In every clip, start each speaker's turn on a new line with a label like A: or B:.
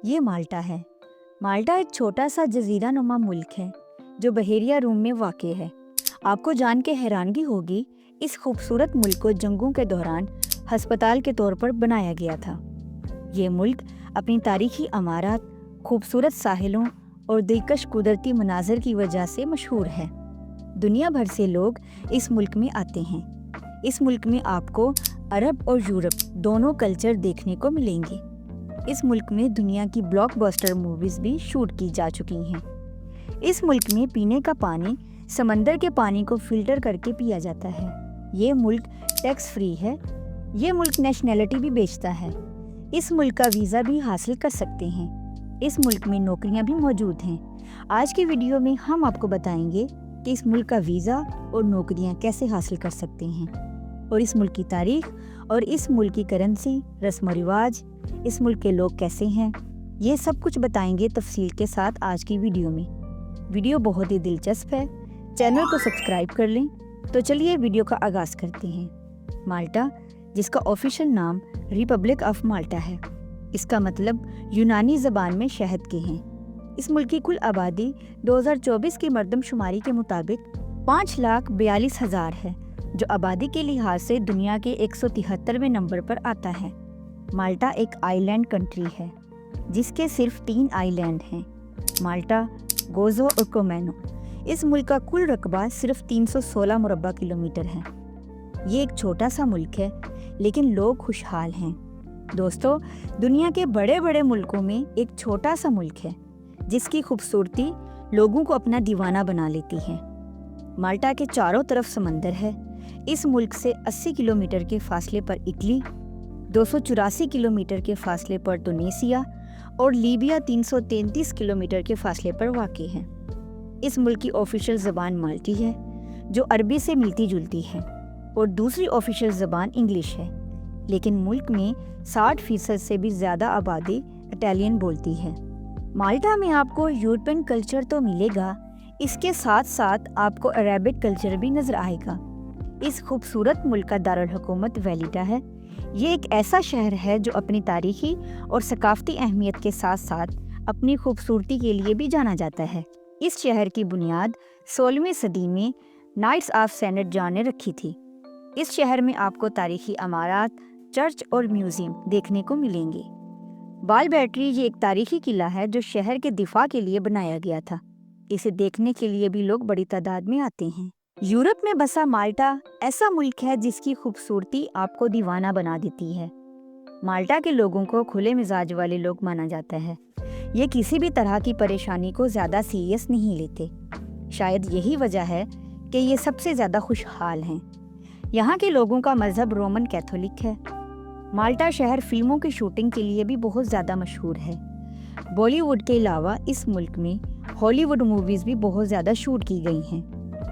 A: یہ مالٹا ہے۔ مالٹا ایک چھوٹا سا جزیرہ نما ملک ہے جو بحیرہ روم میں واقع ہے۔ آپ کو جان کے حیرانگی ہوگی، اس خوبصورت ملک کو جنگوں کے دوران ہسپتال کے طور پر بنایا گیا تھا۔ یہ ملک اپنی تاریخی عمارات، خوبصورت ساحلوں اور دلکش قدرتی مناظر کی وجہ سے مشہور ہے۔ دنیا بھر سے لوگ اس ملک میں آتے ہیں۔ اس ملک میں آپ کو عرب اور یورپ دونوں کلچر دیکھنے کو ملیں گے۔ اس ملک میں دنیا کی بلاک بسٹر موویز بھی شوٹ کی جا چکی ہیں۔ اس ملک میں پینے کا پانی سمندر کے پانی کو فلٹر کر کے پیا جاتا ہے۔ یہ ملک ٹیکس فری ہے۔ یہ ملک نیشنلٹی بھی بیچتا ہے۔ اس ملک کا ویزا بھی حاصل کر سکتے ہیں۔ اس ملک میں نوکریاں بھی موجود ہیں۔ آج کی ویڈیو میں ہم آپ کو بتائیں گے کہ اس ملک کا ویزا اور نوکریاں کیسے حاصل کر سکتے ہیں، اور اس ملک کی تاریخ اور اس ملک کی کرنسی، رسم و رواج، اس ملک کے لوگ کیسے ہیں، یہ سب کچھ بتائیں گے تفصیل کے ساتھ آج کی ویڈیو میں۔ ویڈیو بہت ہی دلچسپ ہے، چینل کو سبسکرائب کر لیں۔ تو چلیے ویڈیو کا آغاز کرتے ہیں۔ مالٹا، جس کا آفیشیل نام ریپبلک آف مالٹا ہے، اس کا مطلب یونانی زبان میں شہد کے ہیں۔ اس ملک کی کل آبادی 2024 کی مردم شماری کے مطابق 5,42,000 ہے، جو آبادی کے لحاظ سے دنیا کے 173ویں نمبر پر آتا ہے۔ مالٹا ایک آئی لینڈ کنٹری ہے، جس کے صرف 3 آئی لینڈ ہیں: مالٹا، گوزو اور کومینو۔ اس ملک کا کل رقبہ صرف 316 مربع کلومیٹر ہے۔ یہ ایک چھوٹا سا ملک ہے، لیکن لوگ خوشحال ہیں۔ دوستو، دنیا کے بڑے بڑے ملکوں میں ایک چھوٹا سا ملک ہے جس کی خوبصورتی لوگوں کو اپنا دیوانہ بنا لیتی ہے۔ مالٹا کے چاروں طرف سمندر ہے۔ اس ملک سے 80 کلومیٹر کے فاصلے پر اٹلی، 284 کلومیٹر کے فاصلے پر ٹونیسیا اور لیبیا 333 کلومیٹر کے فاصلے پر واقع ہے۔ اس ملک کی آفیشیل زبان مالٹی ہے، جو عربی سے ملتی جلتی ہے، اور دوسری آفیشیل زبان انگلش ہے، لیکن ملک میں 60% سے بھی زیادہ آبادی اٹالین بولتی ہے۔ مالٹا میں آپ کو یورپین کلچر تو ملے گا، اس کے ساتھ ساتھ آپ کو عربک کلچر بھی نظر آئے گا۔ اس خوبصورت ملک کا دارالحکومت ویلیٹا ہے۔ یہ ایک ایسا شہر ہے جو اپنی تاریخی اور ثقافتی اہمیت کے ساتھ ساتھ اپنی خوبصورتی کے لیے بھی جانا جاتا ہے۔ اس شہر کی بنیاد 16ویں صدی میں نائٹس آف سینٹ جان نے رکھی تھی۔ اس شہر میں آپ کو تاریخی عمارات، چرچ اور میوزیم دیکھنے کو ملیں گے۔ بال بیٹری یہ ایک تاریخی قلعہ ہے جو شہر کے دفاع کے لیے بنایا گیا تھا۔ اسے دیکھنے کے لیے بھی لوگ بڑی تعداد میں آتے ہیں۔ یورپ میں بسا مالٹا ایسا ملک ہے جس کی خوبصورتی آپ کو دیوانہ بنا دیتی ہے۔ مالٹا کے لوگوں کو کھلے مزاج والے لوگ مانا جاتا ہے۔ یہ کسی بھی طرح کی پریشانی کو زیادہ سیریس نہیں لیتے۔ شاید یہی وجہ ہے کہ یہ سب سے زیادہ خوشحال ہیں۔ یہاں کے لوگوں کا مذہب رومن کیتھولک ہے۔ مالٹا شہر فلموں کی شوٹنگ کے لیے بھی بہت زیادہ مشہور ہے۔ بالی ووڈ کے علاوہ اس ملک میں ہالی ووڈ موویز بھی بہت زیادہ شوٹ کی گئی ہیں۔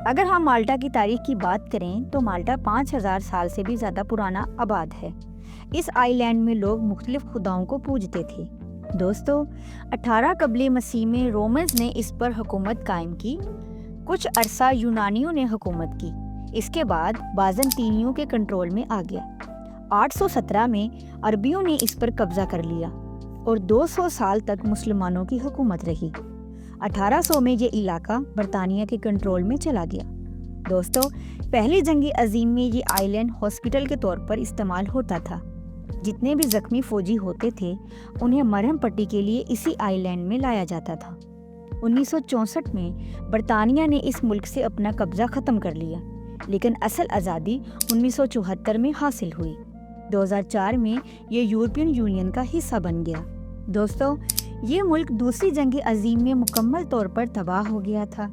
A: اگر ہم مالٹا کی تاریخ کی بات کریں تو مالٹا 5,000 سال سے بھی زیادہ پرانا آباد ہے۔ اس آئی لینڈ میں لوگ مختلف خداؤں کو پوجتے تھے۔ دوستو، 18 قبل مسیح میں رومنز نے اس پر حکومت قائم کی۔ کچھ عرصہ یونانیوں نے حکومت کی۔ اس کے بعد بازنطینیوں کے کنٹرول میں آ گیا۔ 817 میں عربیوں نے اس پر قبضہ کر لیا اور 200 سال تک مسلمانوں کی حکومت رہی۔ 1800 میں یہ علاقہ برطانیہ کے کنٹرول میں چلا گیا۔ دوستو، پہلی جنگ عظیم میں یہ آئی لینڈ ہاسپٹل کے طور پر استعمال ہوتا تھا۔ جتنے بھی زخمی فوجی ہوتے تھے انہیں مرہم پٹی کے لیے اسی آئی لینڈ میں لایا جاتا تھا۔ 1964 میں برطانیہ نے اس ملک سے اپنا قبضہ ختم کر لیا، لیکن اصل آزادی 1974 میں حاصل ہوئی۔ 2004 میں یہ یورپین یونین کا حصہ بن گیا۔ دوستو، یہ ملک دوسری جنگ عظیم میں مکمل طور پر تباہ ہو گیا تھا۔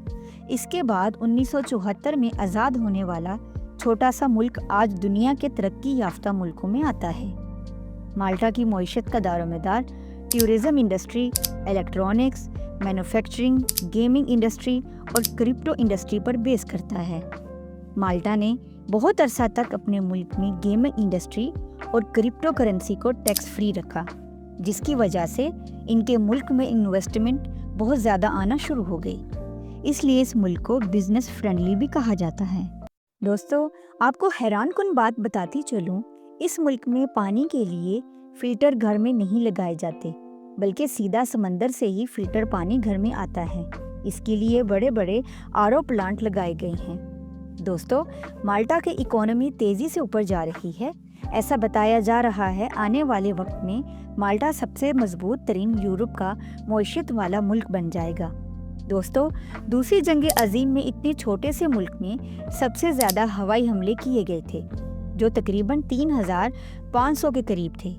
A: اس کے بعد 1974 میں آزاد ہونے والا چھوٹا سا ملک آج دنیا کے ترقی یافتہ ملکوں میں آتا ہے۔ مالٹا کی معیشت کا دار و مدار tourism industry, electronics, manufacturing, gaming industry اور کرپٹو انڈسٹری پر بیس کرتا ہے۔ مالٹا نے بہت عرصہ تک اپنے ملک میں گیمنگ انڈسٹری اور کرپٹو کرنسی کو ٹیکس فری رکھا، جس کی وجہ سے ان کے ملک میں انویسٹمنٹ بہت زیادہ آنا شروع ہو گئی۔ اس لیے اس ملک کو بزنس فرینڈلی بھی کہا جاتا ہے۔ دوستو، آپ کو حیران کن بات بتاتی چلوں، اس ملک میں پانی کے لیے فلٹر گھر میں نہیں لگائے جاتے۔ बल्कि सीधा समंदर से ही फिल्टर पानी घर में आता है। इसके लिए बड़े बड़े आरओ प्लांट लगाए गए हैं। दोस्तों, माल्टा की इकोनॉमी तेजी से ऊपर जा रही है। ऐसा बताया जा रहा है आने वाले वक्त में माल्टा सबसे मजबूत तरीन यूरोप का मईशत वाला मुल्क बन जाएगा। दोस्तों, दूसरी जंग अजीम में इतने छोटे से मुल्क में सबसे ज़्यादा हवाई हमले किए गए थे, जो तकरीबन 3,500 के करीब थे।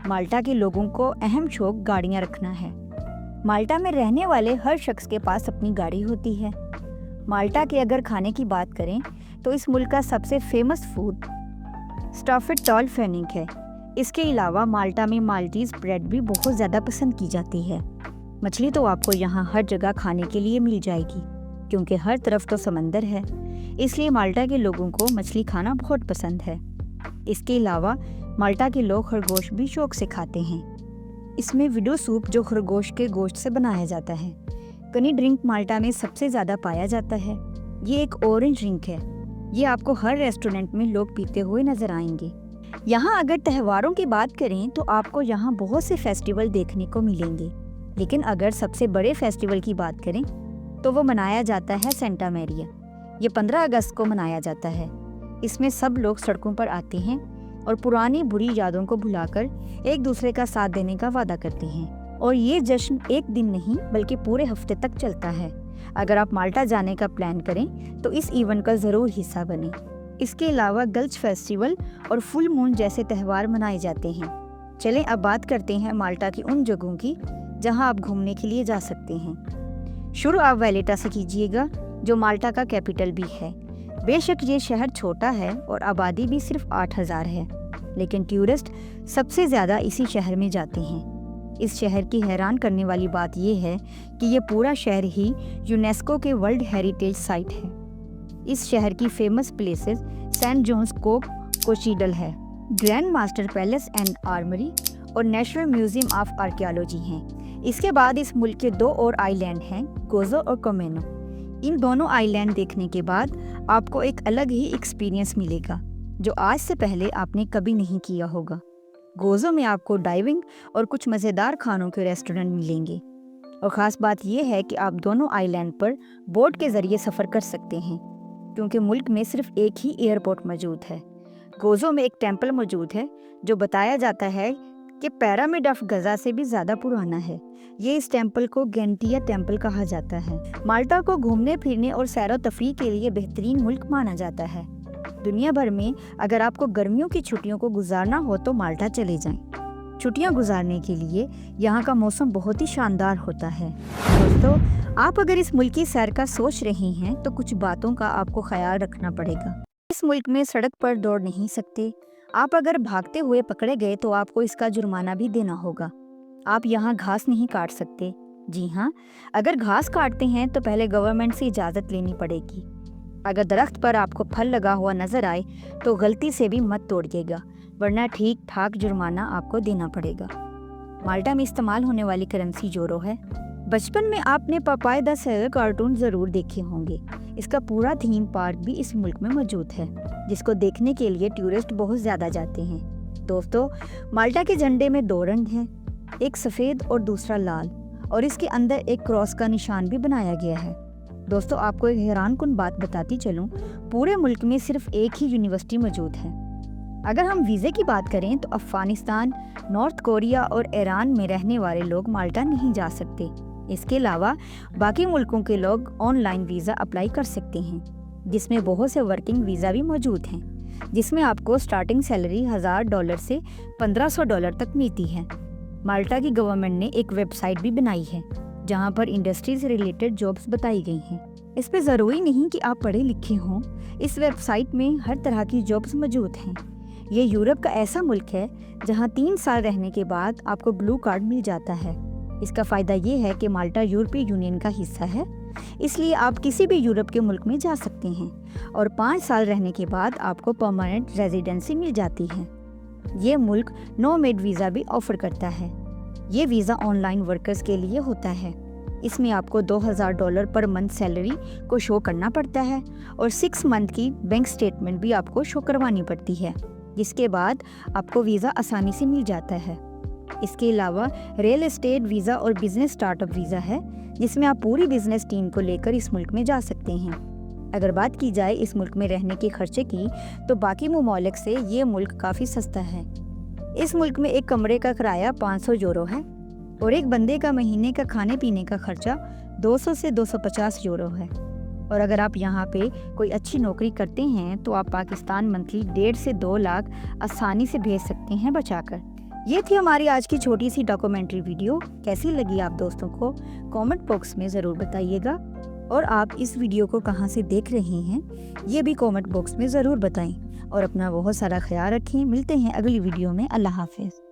A: माल्टा के लोगों को अहम शौक गाड़ियाँ रखना है। माल्टा में रहने वाले हर शख्स के पास अपनी गाड़ी होती है। माल्टा के अगर खाने की बात करें तो इस मुल्क का सबसे फेमस फूड स्टफड टॉल फेनिक है। इसके अलावा माल्टा में माल्टीज ब्रेड भी बहुत ज़्यादा पसंद की जाती है। मछली तो आपको यहाँ हर जगह खाने के लिए मिल जाएगी, क्योंकि हर तरफ तो समंदर है, इसलिए माल्टा के लोगों को मछली खाना बहुत पसंद है। इसके अलावा माल्टा के लोग खरगोश भी शौक से खाते हैं। इसमें विडो सूप जो खरगोश के गोश्त से बनाया जाता है। कनी ड्रिंक माल्टा में सबसे ज़्यादा पाया जाता है। ये एक ऑरेंज ड्रिंक है। ये आपको हर रेस्टोरेंट में लोग पीते हुए नजर आएंगे। यहाँ अगर त्योहारों की बात करें तो आपको यहाँ बहुत से फेस्टिवल देखने को मिलेंगे, लेकिन अगर सबसे बड़े फेस्टिवल की बात करें तो वो मनाया जाता है सेंटा मैरिया। ये 15 अगस्त को मनाया जाता है। इसमें सब लोग सड़कों पर आते हैं और पुरानी बुरी यादों को भुलाकर एक दूसरे का साथ देने का वादा करते हैं। और ये जश्न एक दिन नहीं बल्कि पूरे हफ्ते तक चलता है। अगर आप माल्टा जाने का प्लान करें तो इस इवेंट का ज़रूर हिस्सा बनें। इसके अलावा गल्च फेस्टिवल और फुल मून जैसे त्यौहार मनाए जाते हैं। चलें अब बात करते हैं माल्टा की उन जगहों की जहां आप घूमने के लिए जा सकते हैं। शुरू आप वैलेटा से कीजिएगा, जो माल्टा का कैपिटल भी है। बेशक ये शहर छोटा है और आबादी भी सिर्फ 8,000 है, लेकिन टूरिस्ट सबसे ज़्यादा इसी शहर में जाते हैं। इस शहर की हैरान करने वाली बात यह है कि ये पूरा शहर ही यूनेस्को के वर्ल्ड हेरिटेज साइट है। इस शहर की फेमस प्लेसेस सेंट जॉन्स कोप कोशीडल है, grand master palace and armoury और नेशनल म्यूजियम ऑफ आर्कियोलॉजी हैं। इसके बाद इस मुल्क के 2 और आइलैंड हैं, गोजो और कोमेनो। इन दोनों आइलैंड देखने के बाद आपको एक अलग ही एक्सपीरियंस मिलेगा, जो आज से पहले आपने कभी नहीं किया होगा। गोजो में आपको डाइविंग और कुछ मज़ेदार खानों के रेस्टोरेंट मिलेंगे, और ख़ास बात यह है कि आप दोनों आइलैंड पर बोट के ज़रिए सफ़र कर सकते हैं, क्योंकि मुल्क में सिर्फ एक ही एयरपोर्ट मौजूद है। गोजो में एक टेम्पल मौजूद है जो बताया जाता है कि पिरामिड ऑफ गजा से भी ज़्यादा पुराना है। ये इस टेम्पल को गेंटिया टेम्पल कहा जाता है। माल्टा को घूमने फिरने और सैर व तफरीह के लिए बेहतरीन मुल्क माना जाता है। दुनिया भर में अगर आपको गर्मियों की छुट्टियों को गुजारना हो तो माल्टा चले जाएं। छुट्टियां गुजारने के लिए यहाँ का मौसम बहुत ही शानदार होता है। दोस्तों, आप अगर इस मुल्क की सैर का सोच रहे हैं तो कुछ बातों का आपको ख्याल रखना पड़ेगा। इस मुल्क में सड़क पर दौड़ नहीं सकते। आप अगर भागते हुए पकड़े गए तो आपको इसका जुर्माना भी देना होगा। आप यहाँ घास नहीं काट सकते। जी हाँ, अगर घास काटते हैं तो पहले गवर्नमेंट से इजाज़त लेनी पड़ेगी। अगर दरख्त पर आपको फल लगा हुआ नजर आए तो गलती से भी मत तोड़िएगा, वरना ठीक ठाक जुर्माना आपको देना पड़ेगा। माल्टा में इस्तेमाल होने वाली करेंसी यूरो है। बचपन में आपने पपाया द सेलर कार्टून ज़रूर देखे होंगे। इसका पूरा थीम पार्क भी इस मुल्क में मौजूद है, जिसको देखने के लिए टूरिस्ट बहुत ज़्यादा जाते हैं। दोस्तों, माल्टा के झंडे में 2 रंग हैं, एक सफ़ेद और दूसरा लाल, और इसके अंदर एक क्रॉस का निशान भी बनाया गया है। दोस्तों, आपको एक हैरानकुन बात बताती चलूं, पूरे मुल्क में सिर्फ एक ही यूनिवर्सिटी मौजूद है। अगर हम वीज़े की बात करें तो अफ़गानिस्तान, नॉर्थ कोरिया और ईरान में रहने वाले लोग माल्टा नहीं जा सकते। इसके अलावा बाकी मुल्कों के लोग ऑनलाइन वीज़ा अप्लाई कर सकते हैं, जिसमें बहुत से वर्किंग वीज़ा भी मौजूद हैं, जिसमें आपको स्टार्टिंग सैलरी $1,000 से $1,500 तक मिलती है। माल्टा की गवर्नमेंट ने एक वेबसाइट भी बनाई है जहां पर इंडस्ट्री से रिलेटेड जॉब्स बताई गई हैं। इस पे ज़रूरी नहीं कि आप पढ़े लिखे हों, इस वेबसाइट में हर तरह की जॉब्स मौजूद हैं। ये यूरोप का ऐसा मुल्क है जहां 3 साल रहने के बाद आपको ब्लू कार्ड मिल जाता है। इसका फ़ायदा ये है कि माल्टा यूरोपीय यूनियन का हिस्सा है, इसलिए आप किसी भी यूरोप के मुल्क में जा सकते हैं, और 5 साल रहने के बाद आपको परमानेंट रेजिडेंसी मिल जाती है। ये मुल्क नोमैड वीज़ा भी ऑफर करता है। ये वीज़ा ऑनलाइन वर्कर्स के लिए होता है। इसमें आपको $2,000 पर मंथ सैलरी को शो करना पड़ता है, और 6 मंथ की बैंक स्टेटमेंट भी आपको शो करवानी पड़ती है, जिसके बाद आपको वीज़ा आसानी से मिल जाता है। اس کے علاوہ ریئل اسٹیٹ ویزا اور بزنس سٹارٹ اپ ویزا ہے، جس میں آپ پوری بزنس ٹیم کو لے کر اس ملک میں جا سکتے ہیں۔ اگر بات کی جائے اس ملک میں رہنے کے خرچے کی تو باقی ممالک سے یہ ملک کافی سستا ہے۔ اس ملک میں ایک کمرے کا کرایہ 500 یورو ہے اور ایک بندے کا مہینے کا کھانے پینے کا خرچہ 200 سے 250 یورو ہے۔ اور اگر آپ یہاں پہ کوئی اچھی نوکری کرتے ہیں تو آپ پاکستان منتھلی 1.5 سے 2 لاکھ آسانی سے بھیج سکتے ہیں بچا کر۔ یہ تھی ہماری آج کی چھوٹی سی ڈاکومنٹری ویڈیو۔ کیسی لگی آپ دوستوں کو کامنٹ باکس میں ضرور بتائیے گا، اور آپ اس ویڈیو کو کہاں سے دیکھ رہے ہیں یہ بھی کامنٹ باکس میں ضرور بتائیں، اور اپنا بہت سارا خیال رکھیں۔ ملتے ہیں اگلی ویڈیو میں۔ اللہ حافظ۔